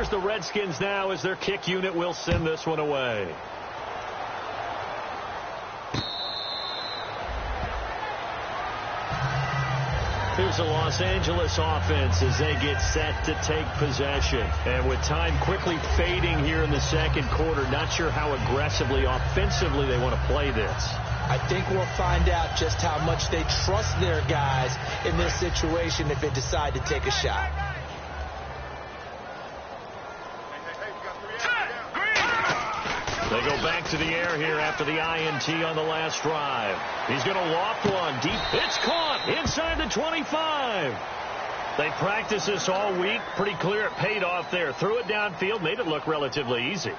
here's the Redskins now as their kick unit will send this one away. Here's the Los Angeles offense as they get set to take possession. And with time quickly fading here in the second quarter, not sure how aggressively, offensively they want to play this. I think we'll find out just how much they trust their guys in this situation if they decide to take a shot. They go back to the air here after the INT on the last drive. He's going to loft one deep. It's caught inside the 25. They practiced this all week. Pretty clear it paid off there. Threw it downfield, made it look relatively easy.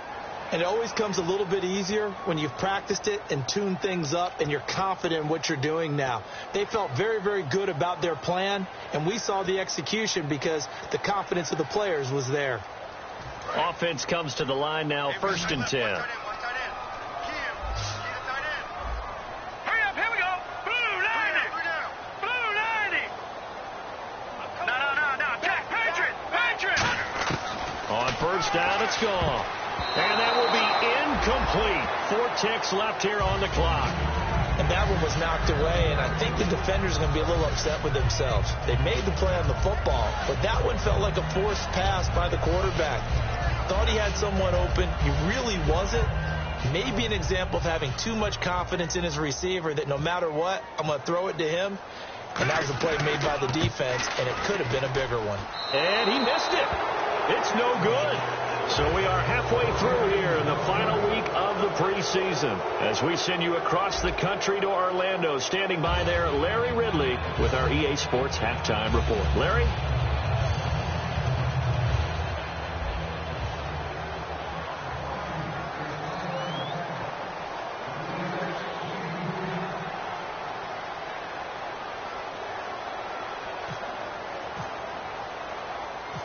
And it always comes a little bit easier when you've practiced it and tuned things up and you're confident in what you're doing now. They felt very, very good about their plan, and we saw the execution because the confidence of the players was there. Offense comes to the line now, 1st and 10. Hurry up, here we go. Blue 90. Blue 90. No. Patriot. On 1st down, it's gone. And that will be incomplete. 4 ticks left here on the clock. And that one was knocked away, and I think the defenders are going to be a little upset with themselves. They made the play on the football, but that one felt like a forced pass by the quarterback. Thought he had someone open. He really wasn't. Maybe an example of having too much confidence in his receiver that no matter what, I'm going to throw it to him. And that was a play made by the defense, and it could have been a bigger one. And he missed it. It's no good. So we are halfway through here in the final week of the preseason as we send you across the country to Orlando. Standing by there, Larry Ridley with our EA Sports Halftime Report. Larry?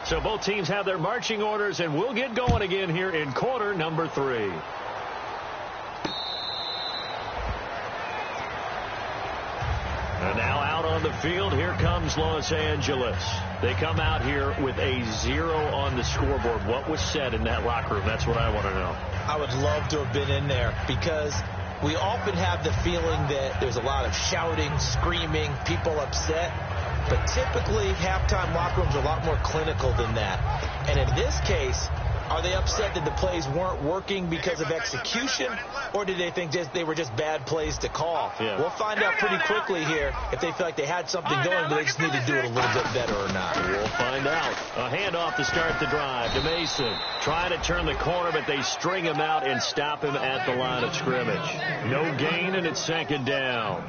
So both teams have their marching orders, and we'll get going again here in quarter number 3. And now out on the field, here comes Los Angeles. They come out here with a 0 on the scoreboard. What was said in that locker room? That's what I want to know. I would love to have been in there because we often have the feeling that there's a lot of shouting, screaming, people upset. But typically, halftime locker rooms are a lot more clinical than that. And in this case, are they upset that the plays weren't working because of execution, or did they think they were just bad plays to call? Yeah. We'll find out pretty quickly here if they feel like they had something going, but they just need to do it a little bit better or not. We'll find out. A handoff to start the drive to Mason. Trying to turn the corner, but they string him out and stop him at the line of scrimmage. No gain, and it's 2nd down.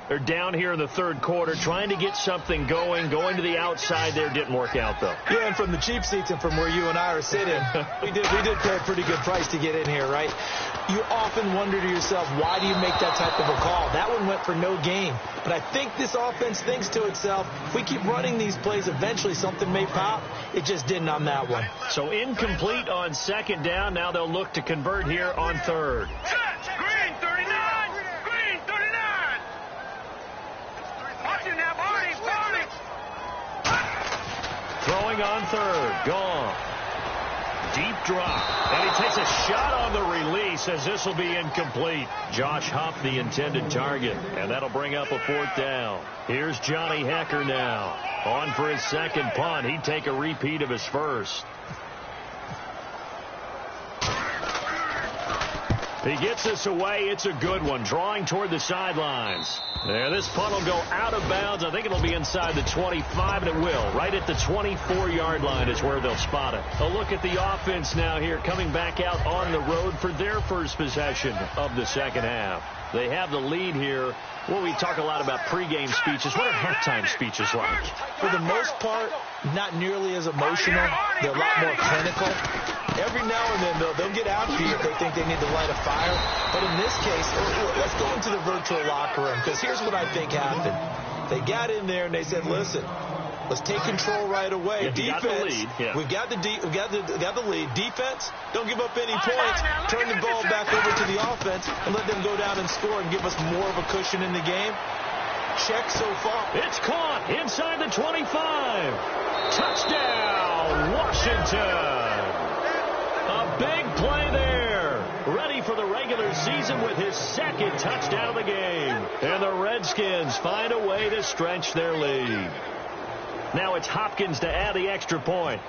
They're down here in the 3rd quarter, trying to get something going to the outside there. Didn't work out, though. Yeah, and from the cheap seats and from where you and I are sitting, we did pay a pretty good price to get in here, right? You often wonder to yourself, why do you make that type of a call? That one went for no gain. But I think this offense thinks to itself, if we keep running these plays, eventually something may pop. It just didn't on that one. So incomplete on 2nd down. Now they'll look to convert here on 3rd. Green 39. Green 39. Watch it now, Barney. Throwing on 3rd. Gone. Deep drop. And he takes a shot on the release as this will be incomplete. Josh Huff, the intended target. And that'll bring up a 4th down. Here's Johnny Hecker now. On for his 2nd punt. He'd take a repeat of his 1st. He gets this away. It's a good one. Drawing toward the sidelines. There, this punt will go out of bounds. I think it'll be inside the 25, and it will. Right at the 24-yard line is where they'll spot it. A look at the offense now here, coming back out on the road for their first possession of the 2nd half. They have the lead here. Well, we talk a lot about pregame speeches. What are halftime speeches like? For the most part, not nearly as emotional. They're a lot more clinical. Every now and then, they'll get out here if they think they need to light a fire. But in this case, let's go into the virtual locker room, because here's what I think happened. They got in there and they said, listen, let's take control right away. Defense, we've got the lead. Defense, don't give up any points. Turn the ball back over to the offense and let them go down and score and give us more of a cushion in the game. check so far. It's caught inside the 25. Touchdown, Washington. A big play there. Ready for the regular season with his second touchdown of the game. And the Redskins find a way to stretch their lead. Now it's Hopkins to add the extra point.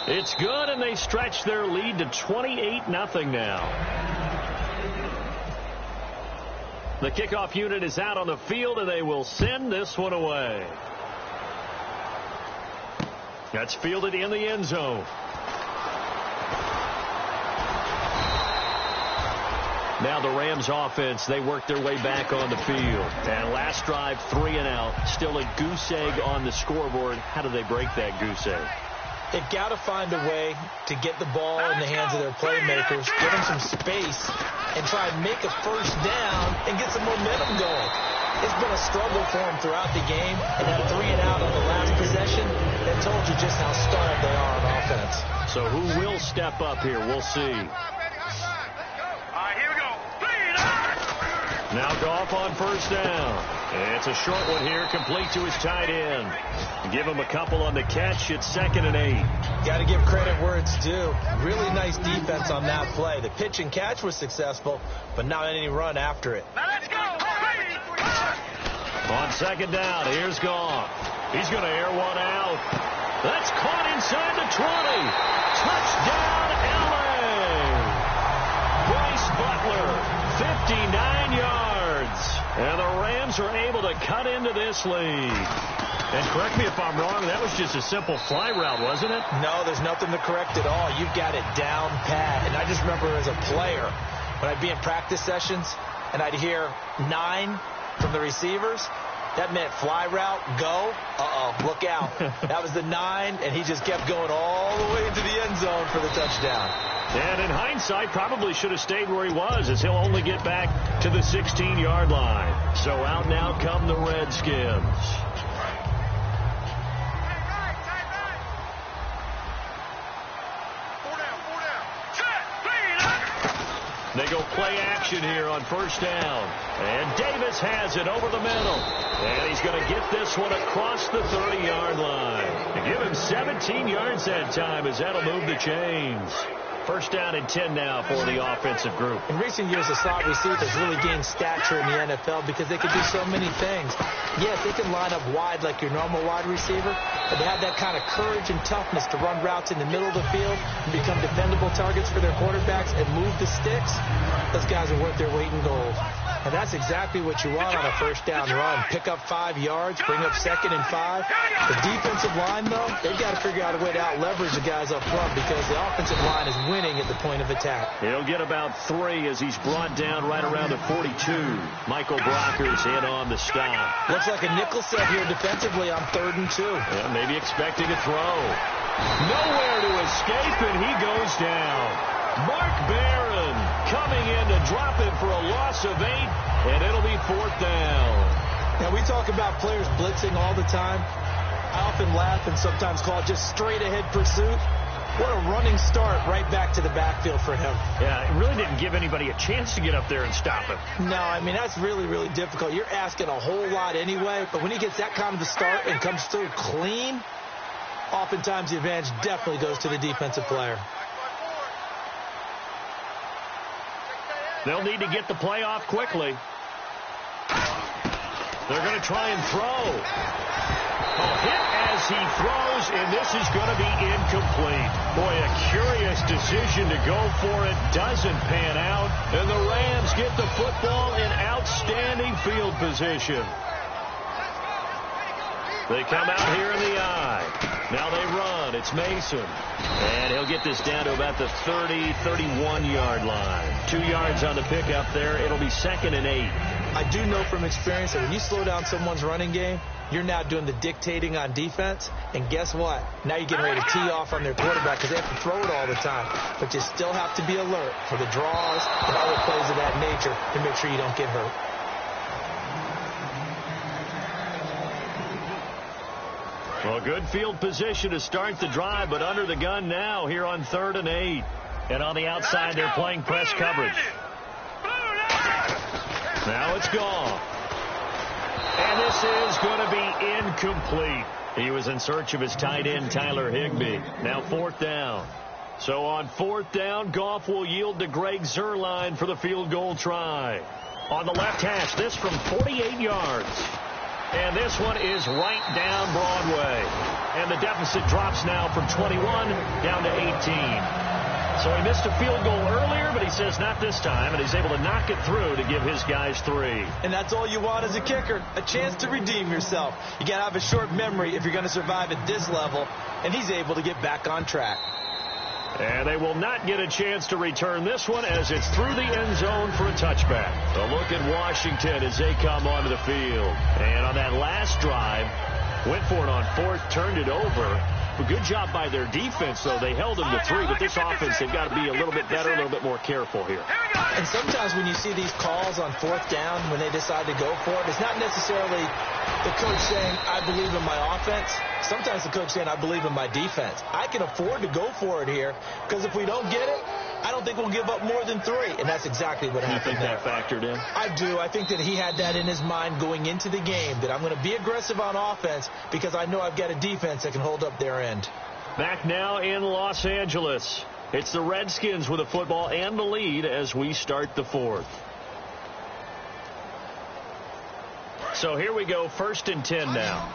It's good, and they stretch their lead to 28-0 now. The kickoff unit is out on the field, and they will send this one away. That's fielded in the end zone. Now the Rams offense, they work their way back on the field. And last drive, 3 and out. Still a goose egg on the scoreboard. How do they break that goose egg? They've got to find a way to get the ball in the hands of their playmakers, give them some space, and try and make a first down and get some momentum going. It's been a struggle for them throughout the game, and that 3 and out on the last possession, that told you just how stalled they are on offense. So who will step up here? We'll see. Now Goff on first down. It's a short one here, complete to his tight end. Give him a couple on the catch. It's 2nd and 8. Got to give credit where it's due. Really nice defense on that play. The pitch and catch was successful, but not any run after it. Now let's go. On 2nd down, here's Goff. He's going to air one out. That's caught inside the 20. Touchdown, L.A. Bryce Butler. 59 yards. And the Rams are able to cut into this lead. And correct me if I'm wrong, that was just a simple fly route, wasn't it? No, there's nothing to correct at all. You've got it down pat. And I just remember as a player, when I'd be in practice sessions, and I'd hear 9 from the receivers, that meant fly route, go, look out. That was the 9, and he just kept going all the way into the end zone for the touchdown. And in hindsight, probably should have stayed where he was, as he'll only get back to the 16-yard line. So out now come the Redskins. They go play action here on first down. And Davis has it over the middle. And he's going to get this one across the 30-yard line. To give him 17 yards that time, as that'll move the chains. First down and 10 now for the offensive group. In recent years, the slot receivers really gained stature in the NFL because they could do so many things. Yes, they can line up wide like your normal wide receiver, but they have that kind of courage and toughness to run routes in the middle of the field and become dependable targets for their quarterbacks and move the sticks. Those guys are worth their weight in gold. And that's exactly what you want on a first down run. Pick up 5 yards, bring up 2nd and 5. The defensive line, though, they've got to figure out a way to out-leverage the guys up front because the offensive line is winning at the point of attack. He'll get about 3 as he's brought down right around the 42. Michael Brocker's in on the stop. Looks like a nickel set here defensively on 3rd and 2. Yeah, maybe expecting a throw. Nowhere to escape, and he goes down. Mark Barron coming in to drop him for a loss of 8, and it'll be 4th down. Now, we talk about players blitzing all the time. I often laugh and sometimes call it just straight-ahead pursuit. What a running start right back to the backfield for him. Yeah, it really didn't give anybody a chance to get up there and stop him. No, I mean, that's really, really difficult. You're asking a whole lot anyway, but when he gets that kind of a start and comes through clean, oftentimes the advantage definitely goes to the defensive player. They'll need to get the play off quickly. They're going to try and throw. A hit as he throws, and this is going to be incomplete. Boy, a curious decision to go for it. Doesn't pan out, and the Rams get the football in outstanding field position. They come out here in the eye. Now they run. It's Mason. And he'll get this down to about the 30, 31-yard line. 2 yards on the pickup there. It'll be 2nd and 8. I do know from experience that when you slow down someone's running game, you're now doing the dictating on defense. And guess what? Now you're getting ready to tee off on their quarterback because they have to throw it all the time. But you still have to be alert for the draws and other plays of that nature to make sure you don't get hurt. Well, good field position to start the drive, but under the gun now here on 3rd and 8. And on the outside, they're playing press coverage. Now it's gone. And this is going to be incomplete. He was in search of his tight end, Tyler Higbee. Now 4th down. So on 4th down, Goff will yield to Greg Zuerlein for the field goal try. On the left hash, this from 48 yards. And this one is right down Broadway. And the deficit drops now from 21 down to 18. So he missed a field goal earlier, but he says not this time, and he's able to knock it through to give his guys 3. And that's all you want as a kicker, a chance to redeem yourself. You got to have a short memory if you're going to survive at this level, and he's able to get back on track. And they will not get a chance to return this one as it's through the end zone for a touchback. A look at Washington as they come onto the field. And on that last drive, went for it on 4th, turned it over. A good job by their defense, though. They held them to 3, but this offense, they've got to be a little bit better, a little bit more careful here. And sometimes when you see these calls on 4th down, when they decide to go for it, it's not necessarily the coach saying, I believe in my offense. Sometimes the coach saying, I believe in my defense. I can afford to go for it here, because if we don't get it, I don't think we'll give up more than 3. And that's exactly what happened there. You think that factored in? I do. I think that he had that in his mind going into the game, that I'm going to be aggressive on offense because I know I've got a defense that can hold up their end. Back now in Los Angeles. It's the Redskins with the football and the lead as we start the 4th. So here we go, 1st and 10 now.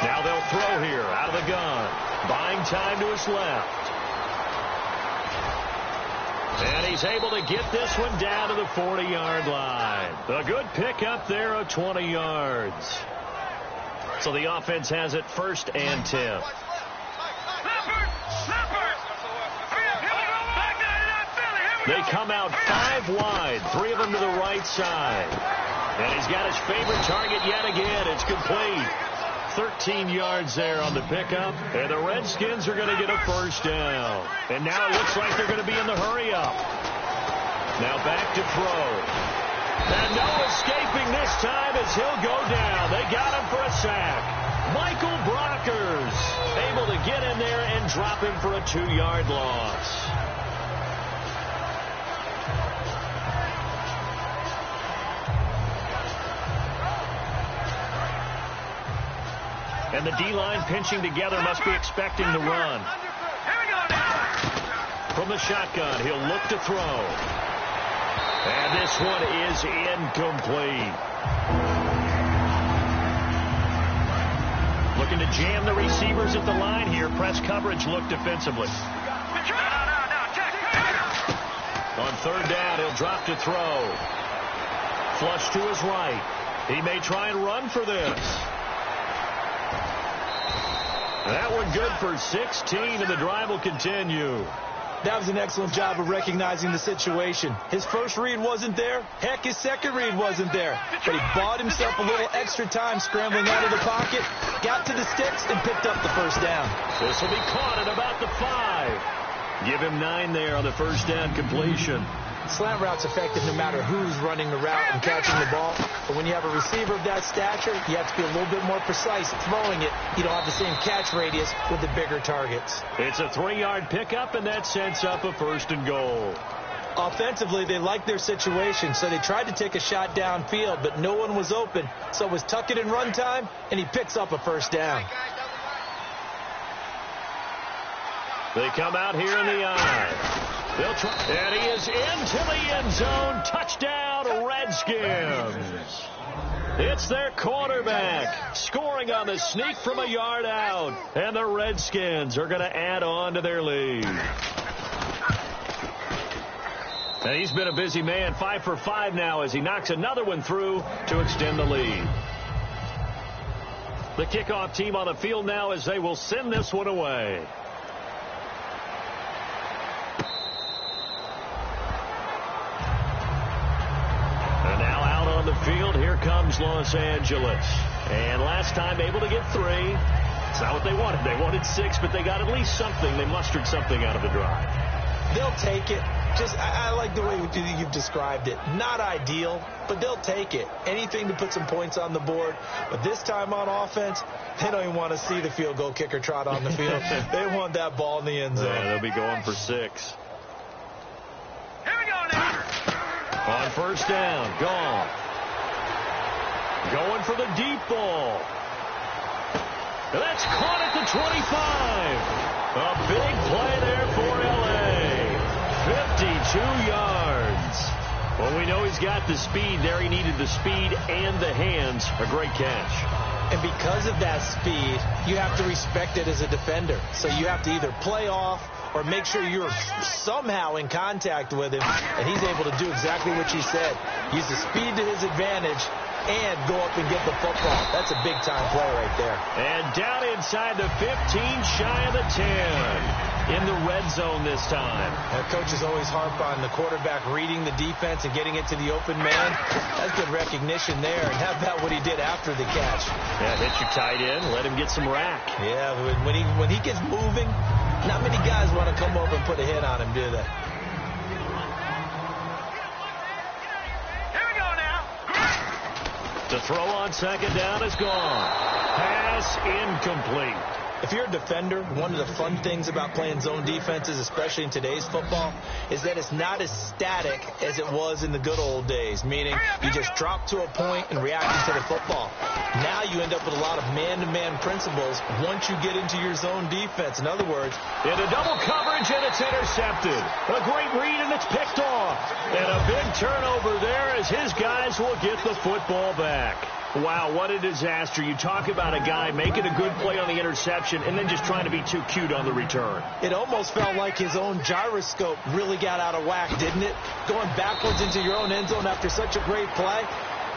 Now they'll throw here out of the gun. Buying time to his left. And he's able to get this one down to the 40-yard line. A good pickup there of 20 yards. So the offense has it 1st and 10. They come out 5 wide, 3 of them to the right side. And he's got his favorite target yet again. It's complete. 13 yards there on the pickup. And the Redskins are going to get a 1st down. And now it looks like they're going to be in the hurry-up. Now back to throw. And no escaping this time as he'll go down. They got him for a sack. Michael Brockers able to get in there and drop him for a 2-yard loss. And the D-line pinching together must be expecting to run. From the shotgun, he'll look to throw. And this one is incomplete. Looking to jam the receivers at the line here. Press coverage look defensively. On 3rd down, he'll drop to throw. Flush to his right. He may try and run for this. That one good for 16, and the drive will continue. That was an excellent job of recognizing the situation. His first read wasn't there. Heck, his second read wasn't there. But he bought himself a little extra time scrambling out of the pocket, got to the sticks, and picked up the 1st down. This will be caught at about the 5. Give him 9 there on the 1st down completion. Slant route's effective no matter who's running the route and catching the ball. But when you have a receiver of that stature, you have to be a little bit more precise throwing it. You don't have the same catch radius with the bigger targets. It's a 3-yard pickup, and that sets up a 1st and goal. Offensively, they liked their situation, so they tried to take a shot downfield, but no one was open. So it was tuck it in run time, and he picks up a 1st down. They come out here in the eye. They'll try, and he is into the end zone. Touchdown, Redskins. It's their quarterback scoring on the sneak from a yard out. And the Redskins are going to add on to their lead. And he's been a busy man, 5 for 5 now as he knocks another one through to extend the lead. The kickoff team on the field now as they will send this one away. On the field, here comes Los Angeles. And last time able to get 3. It's not what they wanted. They wanted 6, but they got at least something. They mustered something out of the drive. They'll take it. I like the way you've described it. Not ideal, but they'll take it. Anything to put some points on the board. But this time on offense, they don't even want to see the field goal kicker trot on the field. They want that ball in the end zone. Yeah, they'll be going for 6. On first down, Gall. Going for the deep ball. That's caught at the 25. A big play there for L.A. 52 yards. Well, we know he's got the speed there. He needed the speed and the hands. A great catch. And because of that speed, you have to respect it as a defender. So you have to either play off or make sure you're somehow in contact with him. And he's able to do exactly what you said. Use the speed to his advantage and go up and get the football. That's a big-time play right there. And down inside the 15, shy of the 10. In the red zone this time. Coaches always harp on the quarterback reading the defense and getting it to the open man. That's good recognition there. And how about what he did after the catch? Yeah, hit your tight end, let him get some rack. Yeah, when he gets moving, not many guys want to come over and put a hit on him, do they? Here we go now. The throw on second down is gone. Pass incomplete. If you're a defender, one of the fun things about playing zone defenses, especially in today's football, is that it's not as static as it was in the good old days, meaning you just drop to a point and react to the football. Now you end up with a lot of man-to-man principles once you get into your zone defense. In other words, into double coverage, and it's intercepted. A great read, and it's picked off. And a big turnover there as his guys will get the football back. Wow, what a disaster. You talk about a guy making a good play on the interception and then just trying to be too cute on the return. It almost felt like his own gyroscope really got out of whack, didn't it? Going backwards into your own end zone after such a great play.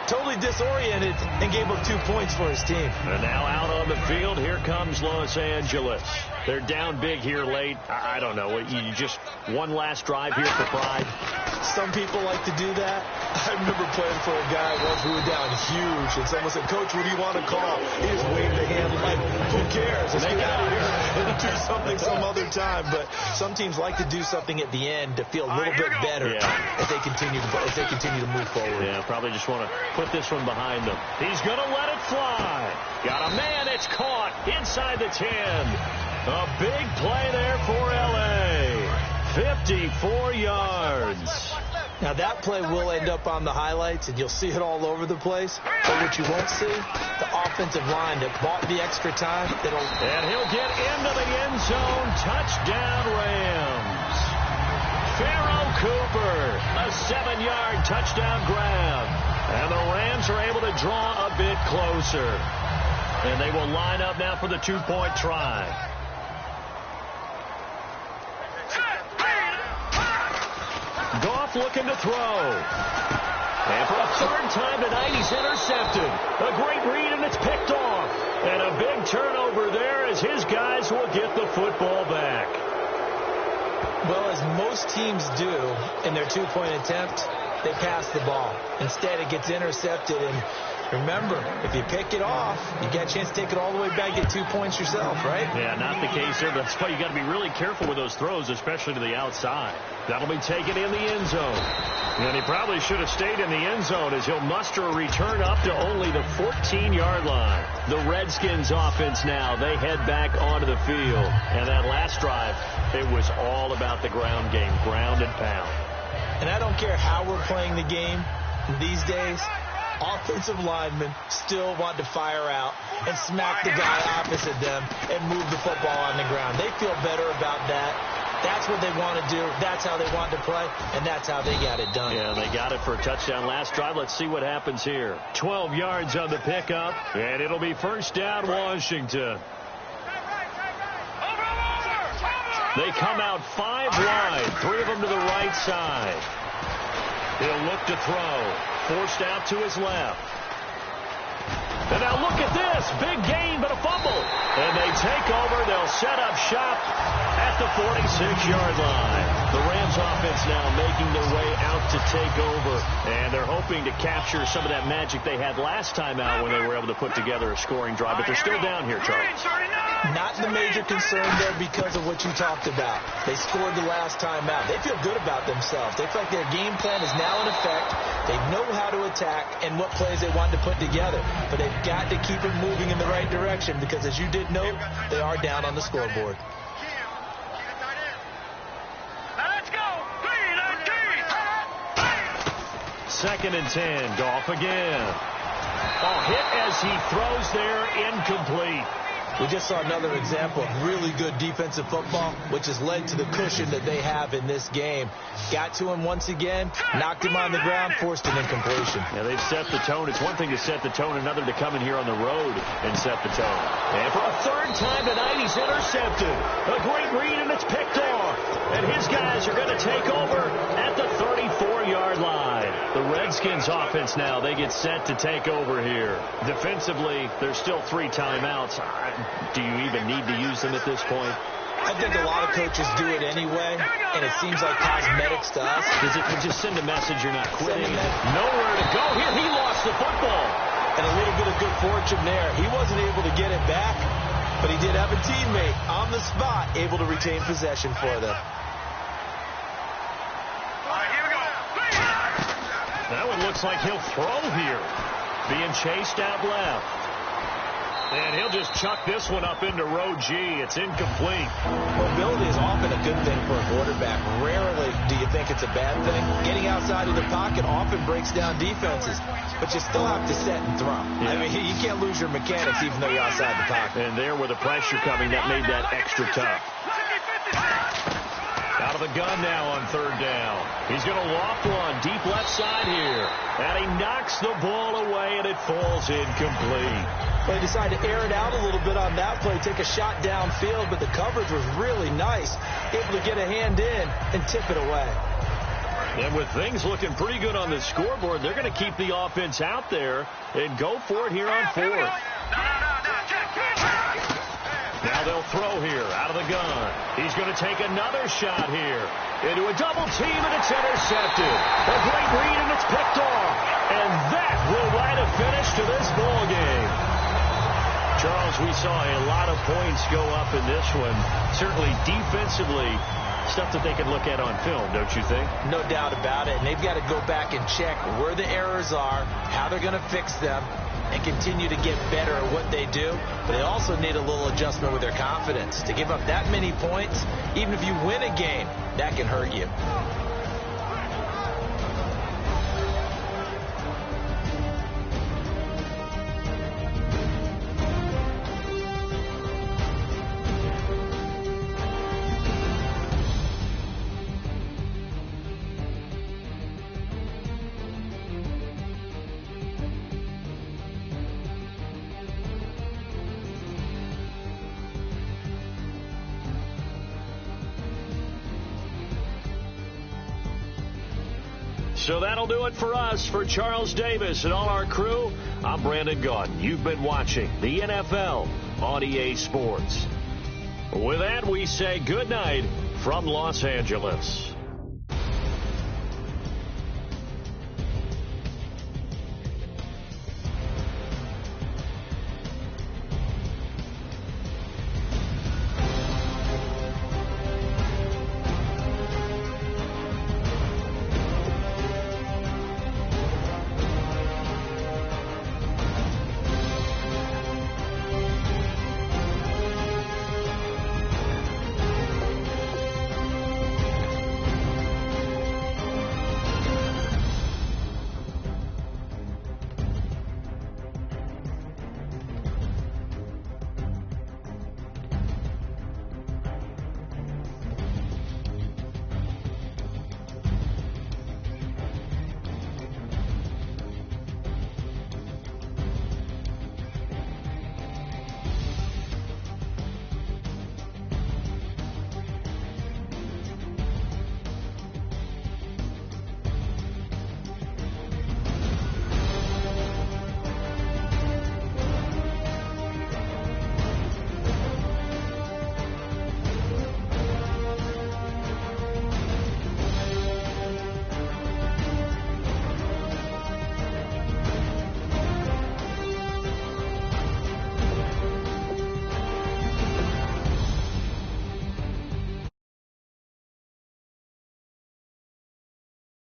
Totally disoriented and gave up 2 points for his team. And now out on the field, here comes Los Angeles. They're down big here late. I don't know. You just one last drive here for pride. Some people like to do that. I remember playing for a guy once who was down huge, and someone said, "Coach, what do you want to call?" He just waved a hand like, "Who cares? Let's get out of here and do something some other time." But some teams like to do something at the end to feel a little bit better as they continue to move forward. Yeah, probably just want to put this one behind them. He's going to let it fly. Got a man. It's caught inside the 10. A big play there for L.A. 54 yards. Now, that play will end up on the highlights, and you'll see it all over the place. But what you won't see, the offensive line that bought the extra time. And he'll get into the end zone. Touchdown, Rams. Pharaoh Cooper, a 7-yard touchdown grab. And the Rams are able to draw a bit closer. And they will line up now for the 2-point try. Goff looking to throw. And for a third time tonight, he's intercepted. A great read, and it's picked off. And a big turnover there as his guys will get the football back. Well, as most teams do in their 2-point attempt, they pass the ball. Instead, it gets intercepted. And remember, if you pick it off, you get a chance to take it all the way back, get 2 points yourself, right? Yeah, not the case there. But that's why you got to be really careful with those throws, especially to the outside. That'll be taken in the end zone. And he probably should have stayed in the end zone as he'll muster a return up to only the 14-yard line. The Redskins offense now, they head back onto the field. And that last drive, it was all about the ground game, ground and pound. And I don't care how we're playing the game these days, offensive linemen still want to fire out and smack the guy opposite them and move the football on the ground. They feel better about that. That's what they want to do. That's how they want to play, and that's how they got it done. Yeah, they got it for a touchdown last drive. Let's see what happens here. 12 yards on the pickup, and it'll be first down Washington. They come out 5 wide, 3 of them to the right side. He'll look to throw. Forced out to his left. And now look at this. Big gain, but a fumble. And they take over. They'll set up shop at the 46-yard line. The Rams offense now making their way out to take over. And they're hoping to capture some of that magic they had last time out when they were able to put together a scoring drive. But they're still down here, Charles. Not the major concern there because of what you talked about. They scored the last time out. They feel good about themselves. They feel like their game plan is now in effect. They know how to attack and what plays they want to put together. But they've got to keep it moving in the right direction because, as you did note, they are down on the scoreboard. 2nd and 10. Goff again. Hit as he throws there, incomplete. We just saw another example of really good defensive football, which has led to the cushion that they have in this game. Got to him once again, knocked him on the ground, forced an incompletion. Yeah, they've set the tone. It's one thing to set the tone, another to come in here on the road and set the tone. And for a 3rd time tonight, he's intercepted. A great read, and it's picked off. And his guys are going to take over at the 34-yard line. The Redskins offense now, they get set to take over here. Defensively, there's still 3 timeouts. Do you even need to use them at this point? I think a lot of coaches do it anyway, and it seems like cosmetics to us. Does it just send a message you're not quitting? Nowhere to go here. He lost the football. And a little bit of good fortune there. He wasn't able to get it back, but he did have a teammate on the spot able to retain possession for them. That one looks like he'll throw here. Being chased out left. And he'll just chuck this one up into row G. It's incomplete. Mobility is often a good thing for a quarterback. Rarely do you think it's a bad thing. Getting outside of the pocket often breaks down defenses, but you still have to set and throw. Yeah. I mean, you can't lose your mechanics even though you're outside the pocket. And there with the pressure coming, that made that extra tough. Out of the gun now on 3rd down. He's going to loft one deep left side here. And he knocks the ball away, and it falls incomplete. They decided to air it out a little bit on that play, take a shot downfield, but the coverage was really nice. Able to get a hand in and tip it away. And with things looking pretty good on the scoreboard, they're going to keep the offense out there and go for it here on 4th. Now they'll throw here out of the gun. He's going to take another shot here into a double team, and it's intercepted. A great read, and it's picked off. And that will write a finish to this ball game. Charles, we saw a lot of points go up in this one. Certainly defensively, stuff that they can look at on film, don't you think? No doubt about it. And they've got to go back and check where the errors are, how they're going to fix them, and continue to get better at what they do. But they also need a little adjustment with their confidence. To give up that many points, even if you win a game, that can hurt you. So that'll do it for us. For Charles Davis and all our crew, I'm Brandon Gaudin. You've been watching the NFL on EA Sports. With that, we say good night from Los Angeles.